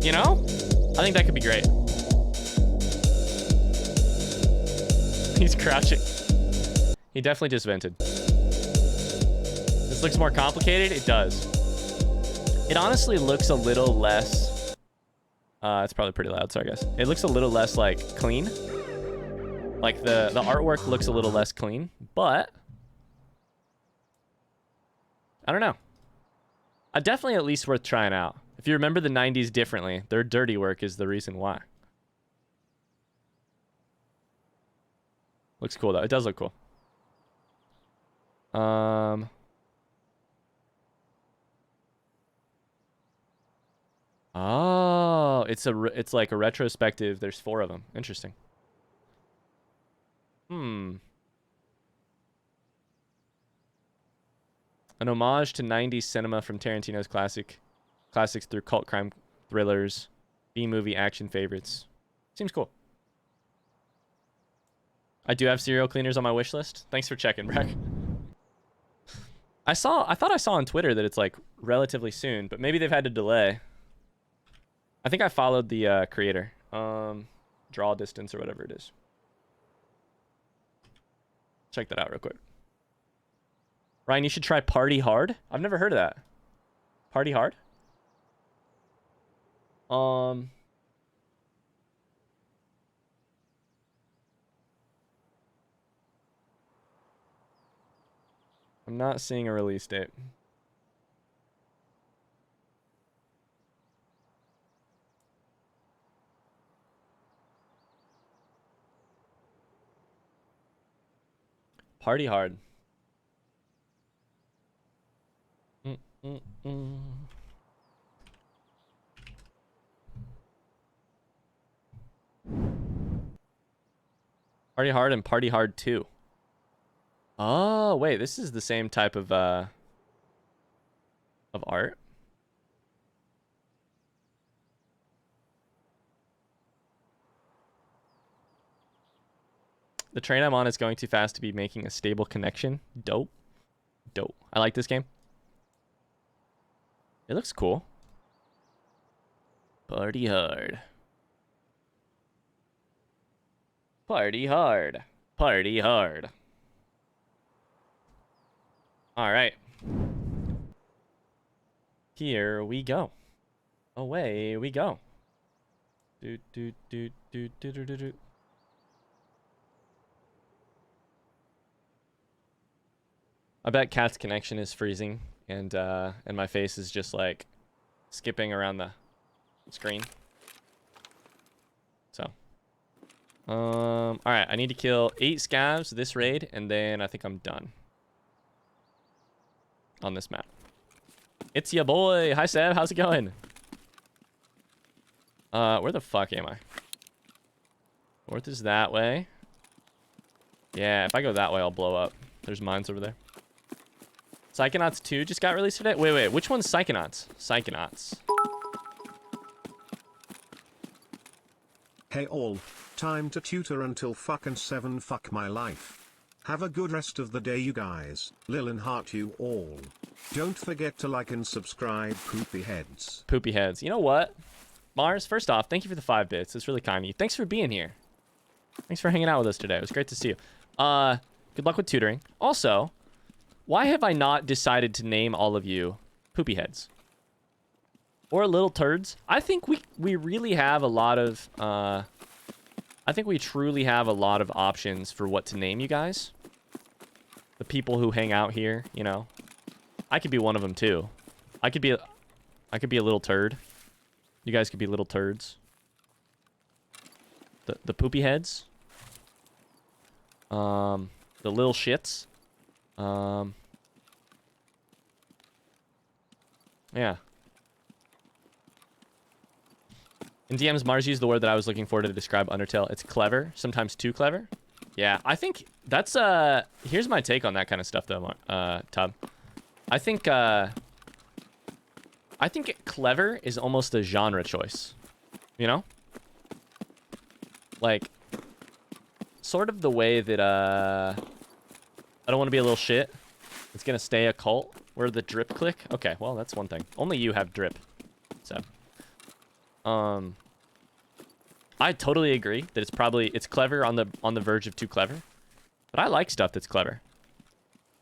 You know? I think that could be great. He's crouching. He definitely just vented. This looks more complicated. It does. It honestly looks a little less... it's probably pretty loud, so I guess. It looks a little less, like, clean. Like, the artwork looks a little less clean, but... I don't know. Definitely at least worth trying out. If you remember the 90s differently, their dirty work is the reason why. Looks cool, though. It does look cool. Oh, it's like a retrospective. There's 4 of them. Interesting. An homage to 90s cinema from Tarantino's classics through cult crime thrillers, B-movie action favorites. Seems cool. I do have serial cleaners on my wish list. Thanks for checking, Breck. I thought I saw on Twitter that it's like relatively soon, but maybe they've had to delay. I think I followed the creator. Draw distance or whatever it is. Check that out real quick. Ryan, you should try Party Hard. I've never heard of that. Party Hard? I'm not seeing a release date. Party Hard. Party Hard and Party Hard 2. Oh, wait, this is the same type of art. The train I'm on is going too fast to be making a stable connection. Dope. Dope. I like this game. It looks cool. Party hard. Party hard. Party hard. All right. Here we go. Away we go. Do do do do do do do do. I bet Cat's connection is freezing, and my face is just like skipping around the screen. So, all right, I need to kill 8 scavs this raid, and then I think I'm done on this map. It's ya boy. Hi Seb, how's it going? Where the fuck am I? North is that way. Yeah, if I go that way, I'll blow up. There's mines over there. Psychonauts 2 just got released today? Wait, which one's Psychonauts? Psychonauts. Hey all, time to tutor until fucking 7. Fuck my life. Have a good rest of the day you guys. Lil and heart you all. Don't forget to like and subscribe, poopy heads. Poopy heads. You know what? Mars, first off, thank you for the 5 bits. It's really kind of you. Thanks for being here. Thanks for hanging out with us today. It was great to see you. Good luck with tutoring. Also, why have I not decided to name all of you poopy heads? Or little turds? I think we really have a lot of, I think we truly have a lot of options for what to name you guys. The people who hang out here, you know. I could be one of them too. I could be a little turd. You guys could be little turds. The poopy heads. The little shits. Yeah. In DMs, Mars used the word that I was looking for to describe Undertale. It's clever, sometimes too clever. Yeah, I think that's here's my take on that kind of stuff though, Tub. I think clever is almost a genre choice. You know? Like sort of the way that I don't want to be a little shit. It's gonna stay a cult. Where the drip click? Okay, well that's one thing. Only you have drip. So I totally agree that it's clever on the verge of too clever. But I like stuff that's clever.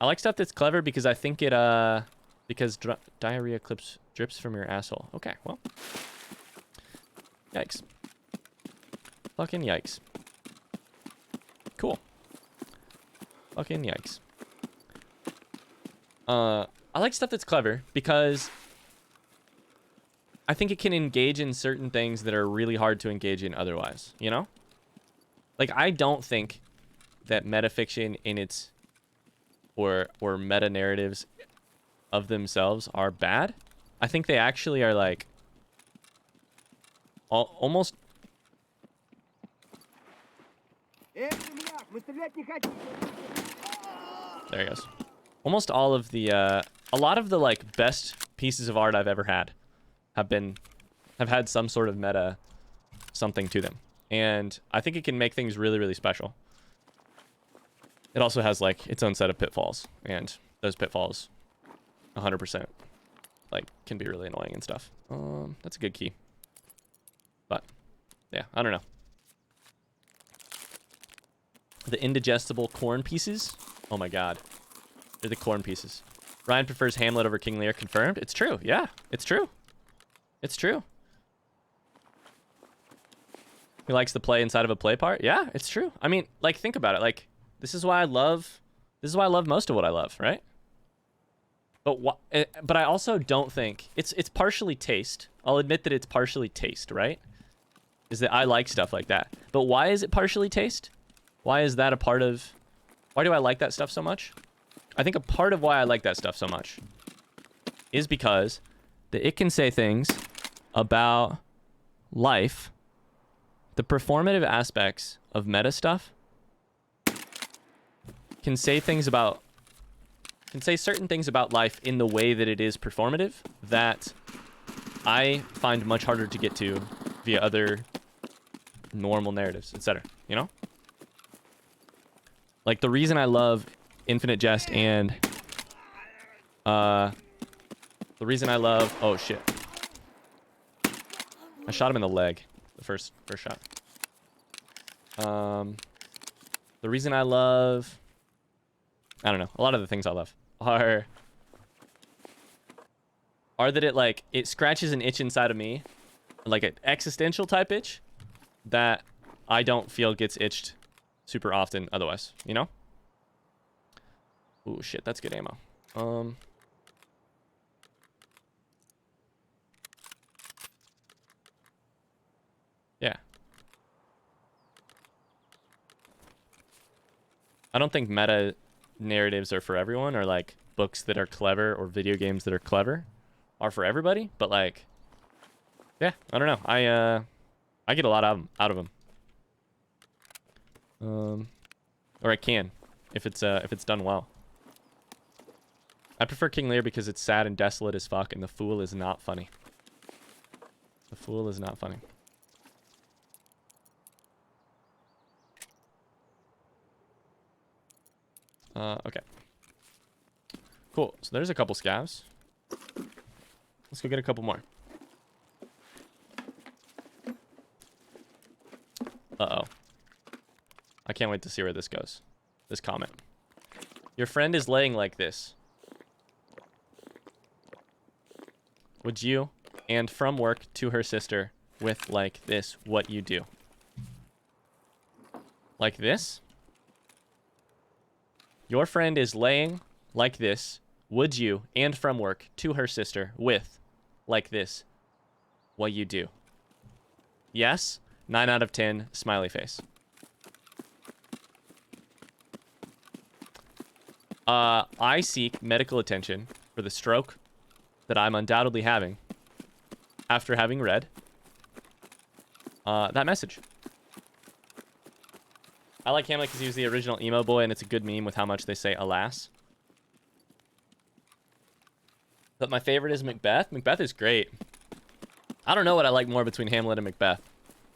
I like stuff that's clever because I think it because diarrhea drips from your asshole. Okay, well. Yikes. Fucking yikes. Cool. Fucking yikes. I like stuff that's clever because I think it can engage in certain things that are really hard to engage in otherwise, you know? Like, I don't think that metafiction in its or meta narratives of themselves are bad. I think they actually are like almost there he goes. Almost all of the a lot of the like best pieces of art I've ever had have had some sort of meta something to them. And I think it can make things really, really special. It also has like its own set of pitfalls, and those pitfalls 100% like can be really annoying and stuff. That's a good key. But yeah, I don't know. The indigestible corn pieces. Oh my god. They're the corn pieces. Ryan prefers Hamlet over King Lear. Confirmed. It's true. Yeah, it's true. It's true. He likes to play inside of a play part. Yeah, it's true. I mean, like, think about it. Like, this is why I love most of what I love, right? But I also don't think it's partially taste. I'll admit that it's partially taste, right? Is that I like stuff like that. But why is it partially taste? Why is that a part of... Why do I like that stuff so much? I think a part of why I like that stuff so much is because that it can say things about life, the performative aspects of meta stuff can say certain things about life in the way that it is performative that I find much harder to get to via other normal narratives, etc. You know? Like, the reason I love Infinite Jest and The reason I love... Oh, shit. I shot him in the leg. The first shot. The reason I love... I don't know. A lot of the things I love are that it, like, it scratches an itch inside of me. Like an existential type itch that I don't feel gets itched super often otherwise, you know? Ooh, shit, that's good ammo. Yeah. I don't think meta narratives are for everyone, or like books that are clever or video games that are clever are for everybody, but like, yeah, I don't know. I get a lot out of them. Or I can, if it's done well. I prefer King Lear because it's sad and desolate as fuck, and the Fool is not funny. The Fool is not funny. Okay. Cool. So there's a couple scavs. Let's go get a couple more. Uh-oh. I can't wait to see where this goes. This comment. Your friend is laying like this. Would you, and from work to her sister, with like this, what you do? Like this? Your friend is laying like this. Would you, and from work to her sister, with like this, what you do? Yes. 9 out of 10, smiley face. I seek medical attention for the stroke that I'm undoubtedly having after having read that message. I like Hamlet because he was the original emo boy, and it's a good meme with how much they say alas. But my favorite is Macbeth. Macbeth is great. I don't know what I like more between Hamlet and Macbeth.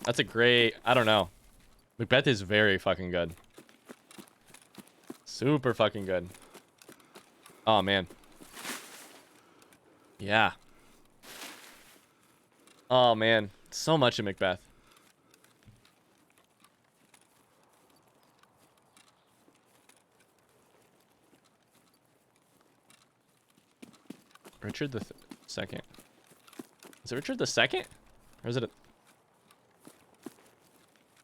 That's a great... I don't know. Macbeth is very fucking good. Super fucking good. Oh, man. Yeah. Oh, man. So much of Macbeth. Richard the Second. Is it Richard the Second? Or is it a...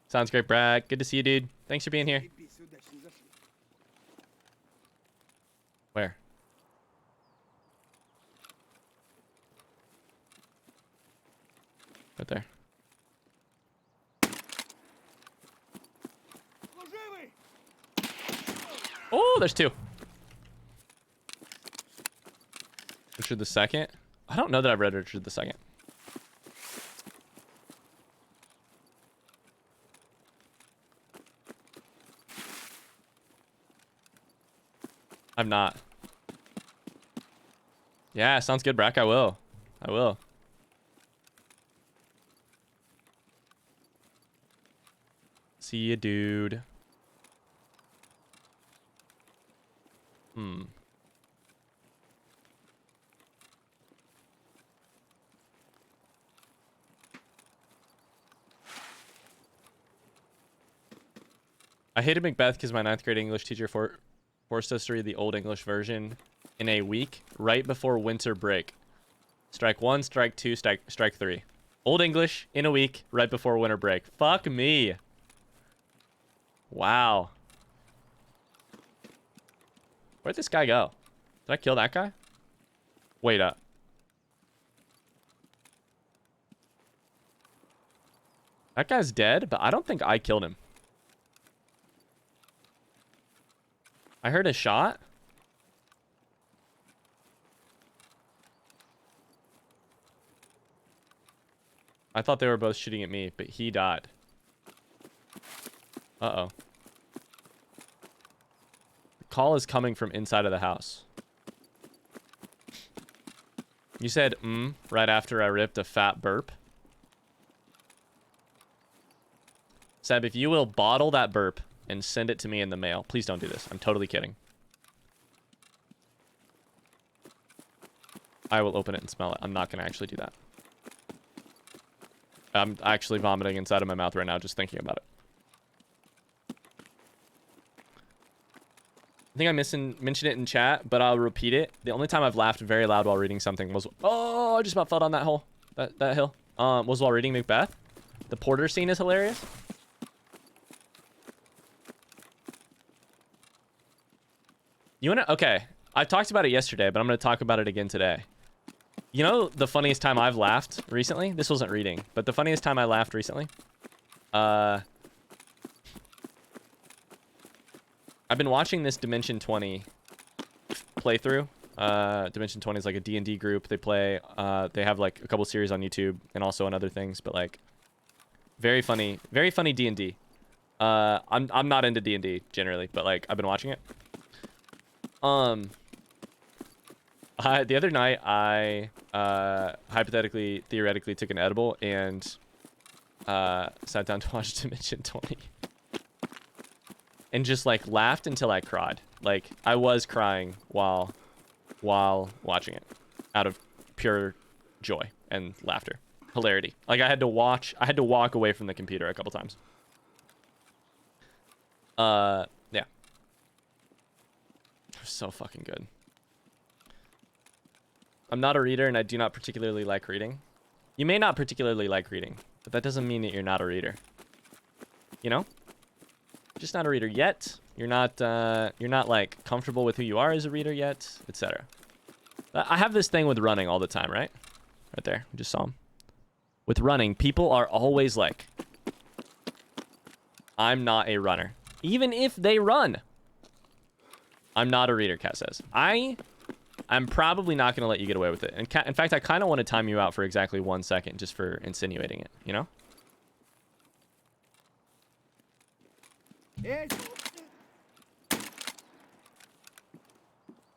Sounds great, Brad. Good to see you, dude. Thanks for being here. Where? Right there. Oh, there's two. Richard the Second? I don't know that I've read Richard the Second. I've not. Yeah, sounds good, Brack. I will. I will. See you, dude. I hated Macbeth because my 9th grade English teacher forced us to read the Old English version in a week right before winter break. Strike 1, strike 2, strike 3. Old English in a week right before winter break. Fuck me. Wow. Where'd this guy go? Did I kill that guy? Wait up. That guy's dead, but I don't think I killed him. I heard a shot. I thought they were both shooting at me, but he died. Uh-oh. The call is coming from inside of the house. You said, right after I ripped a fat burp. Seb, if you will bottle that burp and send it to me in the mail. Please don't do this. I'm totally kidding. I will open it and smell it. I'm not going to actually do that. I'm actually vomiting inside of my mouth right now just thinking about it. I think I mentioned it in chat, but I'll repeat it. The only time I've laughed very loud while reading something was... Oh, I just about fell down that hole. That hill. Was while reading Macbeth. The Porter scene is hilarious. You wanna... Okay. I talked about it yesterday, but I'm going to talk about it again today. You know the funniest time I've laughed recently? This wasn't reading, but the funniest time I laughed recently? I've been watching this Dimension 20 playthrough. Dimension 20 is like a D&D group. They play, they have like a couple series on YouTube and also on other things, but like very funny D&D. I'm not into D&D generally, but like I've been watching it. The other night I theoretically took an edible and sat down to watch Dimension 20 and just like laughed until I cried. Like I was crying while watching it out of pure joy and laughter, hilarity. Like I had to walk away from the computer a couple times. Yeah, it was so fucking good. I'm not a reader and I do not particularly like reading. You may not particularly like reading, but that doesn't mean that you're not a reader. You know? Just not a reader yet. You're not like comfortable with who you are as a reader yet, etc. I have this thing with running all the time, right? Right there. We just saw him. With running, people are always like, I'm not a runner. Even if they run. I'm not a reader, Kat says. I'm probably not going to let you get away with it. And in fact, I kind of want to time you out for exactly 1 second just for insinuating it, you know?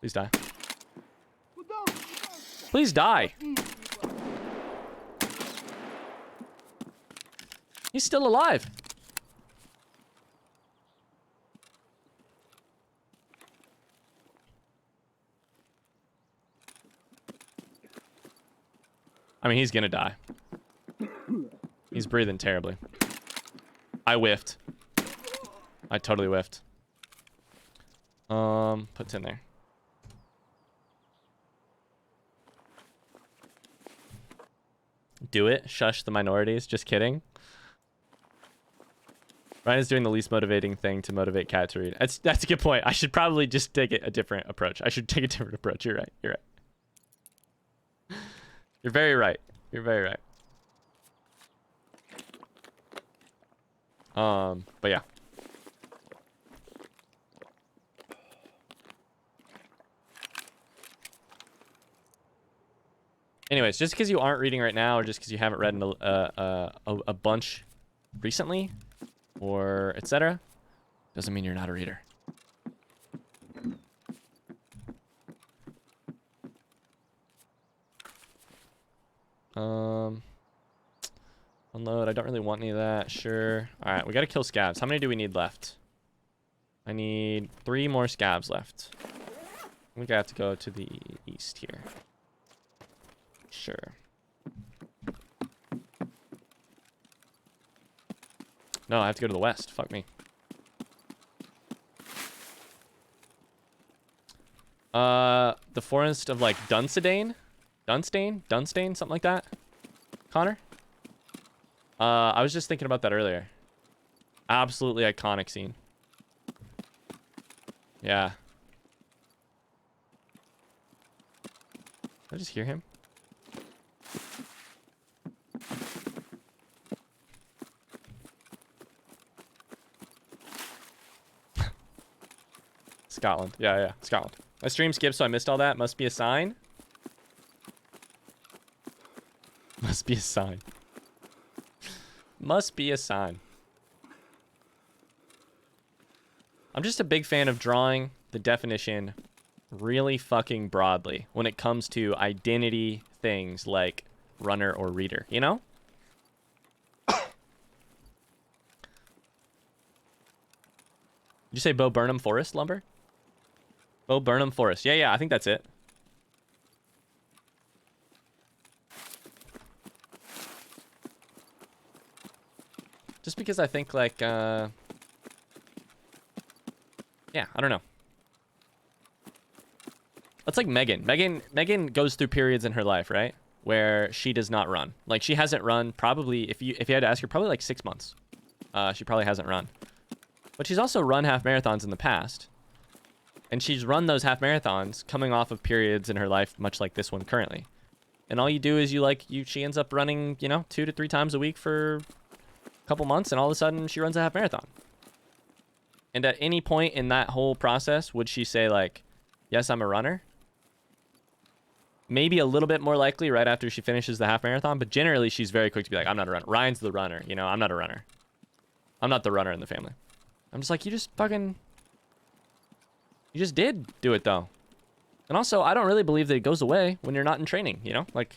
Please die. Please die. He's still alive. I mean, he's gonna die. He's breathing terribly. I whiffed. I totally whiffed. Put 10 there. Do it. Shush the minorities. Just kidding. Ryan is doing the least motivating thing to motivate Kat to read. That's a good point. I should probably just take a different approach. I should take a different approach. You're right. You're right. You're very right. You're very right. But yeah. Anyways, just because you aren't reading right now, or just because you haven't read a bunch recently, or etc., doesn't mean you're not a reader. Unload. I don't really want any of that. Sure. All right, we gotta kill scabs. How many do we need left? I need 3 more scabs left. I think I have to go to the east here. Sure. No, I have to go to the west. Fuck me. The forest of like Dunstane, something like that. Connor? I was just thinking about that earlier. Absolutely iconic scene. Yeah. Did I just hear him? Scotland. Yeah, Scotland. My stream skipped, so I missed all that. Must be a sign. Must be a sign. Must be a sign. I'm just a big fan of drawing the definition really fucking broadly when it comes to identity things like runner or reader, you know? Did you say Bo Burnham Forest lumber? Bo Burnham Forest. Yeah, I think that's it. because I think like, yeah, I don't know. It's like Megan. Megan goes through periods in her life, right, where she does not run. Like she hasn't run probably, if you had to ask her, probably like 6 months. She probably hasn't run. But she's also run half marathons in the past. And she's run those half marathons coming off of periods in her life, much like this one currently. And all you do is she ends up running, 2 to 3 times a week for a couple months, and all of a sudden she runs a half marathon. And at any point in that whole process, would she say like, yes, I'm a runner? Maybe a little bit more likely right after she finishes the half marathon, but generally she's very quick to be like, I'm not a runner. Ryan's the runner, I'm not a runner. I'm not the runner in the family. I'm just like, you just did do it though. And also, I don't really believe that it goes away when you're not in training, like,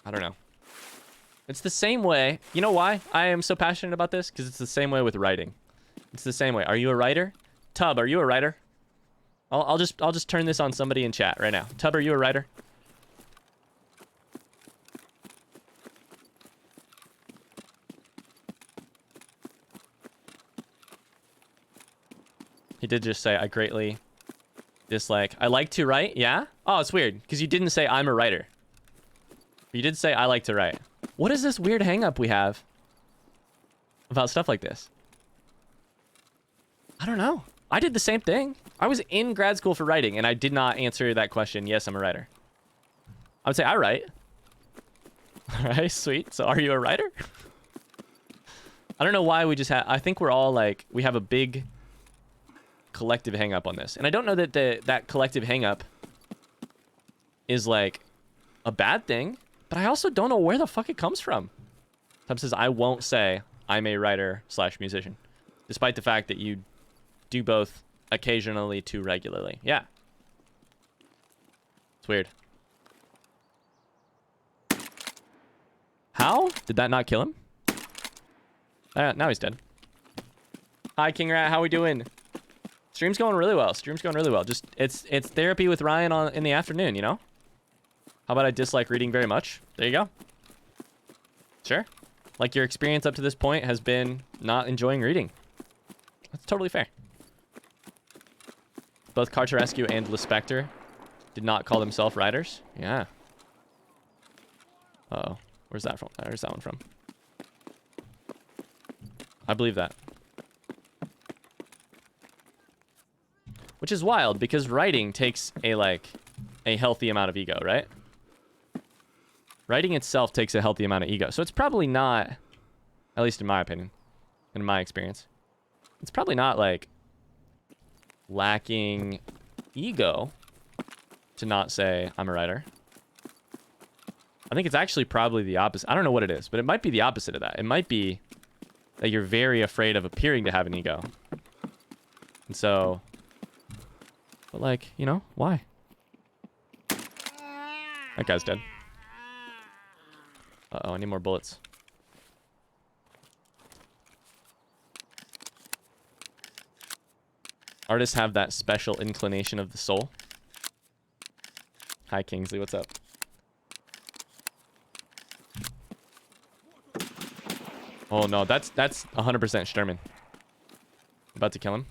I don't know. It's the same way. You know why I am so passionate about this? Because it's the same way with writing. It's the same way. Are you a writer? Tub, are you a writer? I'll just turn this on somebody in chat right now. Tub, are you a writer? He did just say, I greatly dislike. I like to write? Yeah? Oh, it's weird, because you didn't say I'm a writer. You did say I like to write. What is this weird hang up we have about stuff like this? I don't know. I did the same thing. I was in grad school for writing, and I did not answer that question, yes, I'm a writer. I would say, I write. All right, sweet. So are you a writer? I don't know why we just have... I think we're all like... We have a big collective hang up on this. And I don't know that that collective hang up is like a bad thing, but I also don't know where the fuck it comes from. Tom says, I won't say I'm a writer / musician, despite the fact that you do both occasionally to regularly. Yeah. It's weird. How? Did that not kill him? Now he's dead. Hi, King Rat. How we doing? Stream's going really well. Stream's going really well. Just, it's therapy with Ryan in the afternoon, How about I dislike reading very much? There you go. Sure. Like your experience up to this point has been not enjoying reading. That's totally fair. Both Carterescu and Lispector did not call themselves writers. Yeah. Uh-oh. Where's that from? Where's that one from? I believe that. Which is wild, because writing takes a healthy amount of ego, right? Writing itself takes a healthy amount of ego. So it's probably not, at least in my opinion, in my experience, it's probably not like lacking ego to not say I'm a writer. I think it's actually probably the opposite. I don't know what it is, but it might be the opposite of that. It might be that you're very afraid of appearing to have an ego. And so, but like, why? That guy's dead. Uh-oh, I need more bullets. Artists have that special inclination of the soul. Hi, Kingsley. What's up? Oh, no. That's 100% Sturman. About to kill him.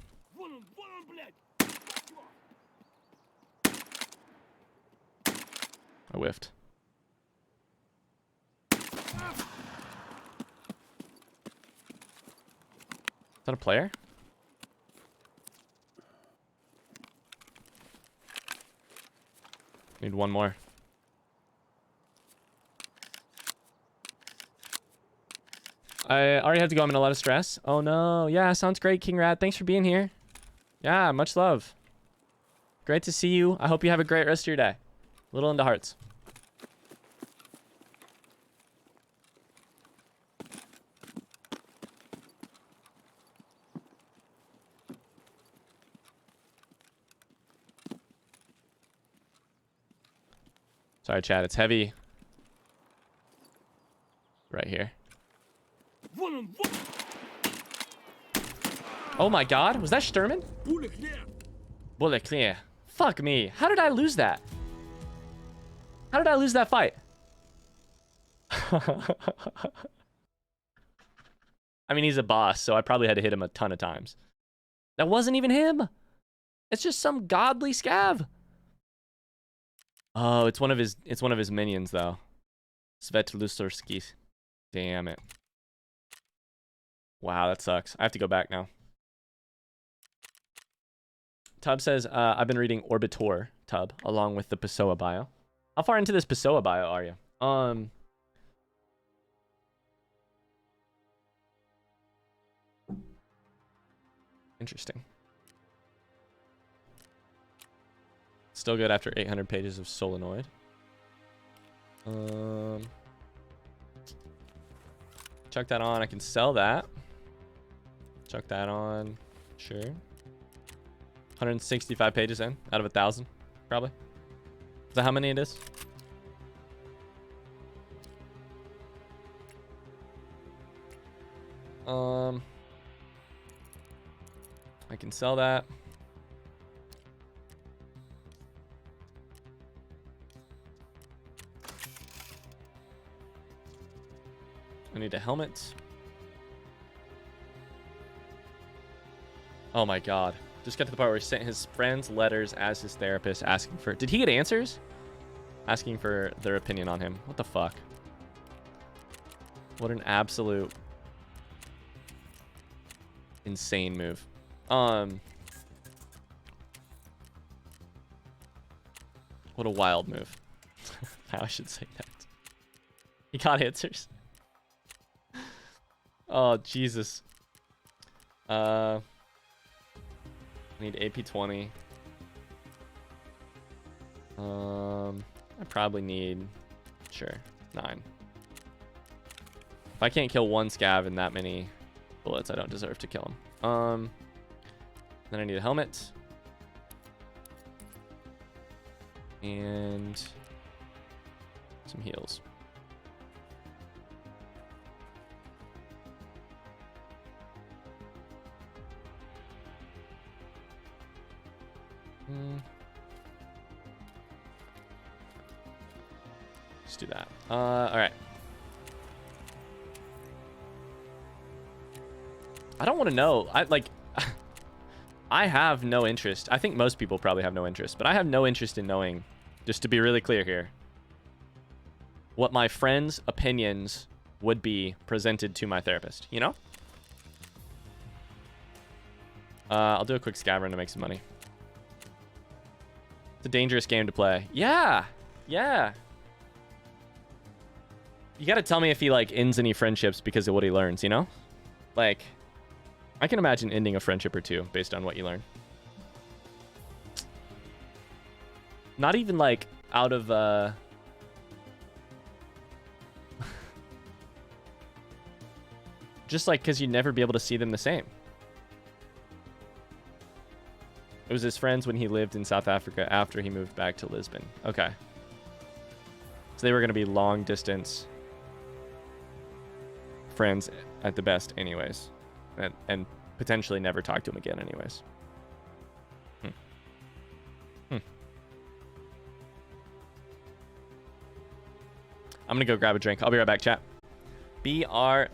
I whiffed. Is that a player? Need one more. I already have to go. I'm in a lot of stress. Oh no. Yeah, sounds great, King Rat. Thanks for being here. Yeah, much love. Great to see you. I hope you have a great rest of your day. Little into hearts. Sorry, chat. It's heavy. Right here. Oh my god. Was that Sturman? Bullet clear. Fuck me. How did I lose that? How did I lose that fight? I mean, he's a boss, so I probably had to hit him a ton of times. That wasn't even him. It's just some godly scav. Oh, it's one of his minions though. Svetlusorski. Damn it. Wow, that sucks. I have to go back now. Tub says, I've been reading Orbitor, Tub, along with the Pessoa bio. How far into this Pessoa bio are you? Interesting. Still good after 800 pages of Solenoid. Chuck that on. I can sell that. Chuck that on. Sure. 165 pages in out of 1,000, probably. Is that how many it is? I can sell that. I need a helmet. Oh my god. Just got to the part where he sent his friends letters as his therapist asking for... Did he get answers? Asking for their opinion on him. What the fuck? What an absolute insane move. What a wild move. I should say that. He got answers. Oh, Jesus. I need AP 20. I probably need, sure, 9. If I can't kill one scav in that many bullets, I don't deserve to kill him. Then I need a helmet. And some heals. Let's do that. All right. I don't want to know. I have no interest. I think most people probably have no interest, but I have no interest in knowing, just to be really clear here, what my friends' opinions would be presented to my therapist, you know? I'll do a quick scav run to make some money. It's a dangerous game to play. Yeah. Yeah. You gotta tell me if he, like, ends any friendships because of what he learns, you know? Like, I can imagine ending a friendship or two based on what you learn. Not even, like, out of, just, like, because you'd never be able to see them the same. It was his friends when he lived in South Africa after he moved back to Lisbon. Okay. So they were going to be long distance friends at the best anyways. And potentially never talk to him again anyways. I'm going to go grab a drink. I'll be right back, chat. BRB.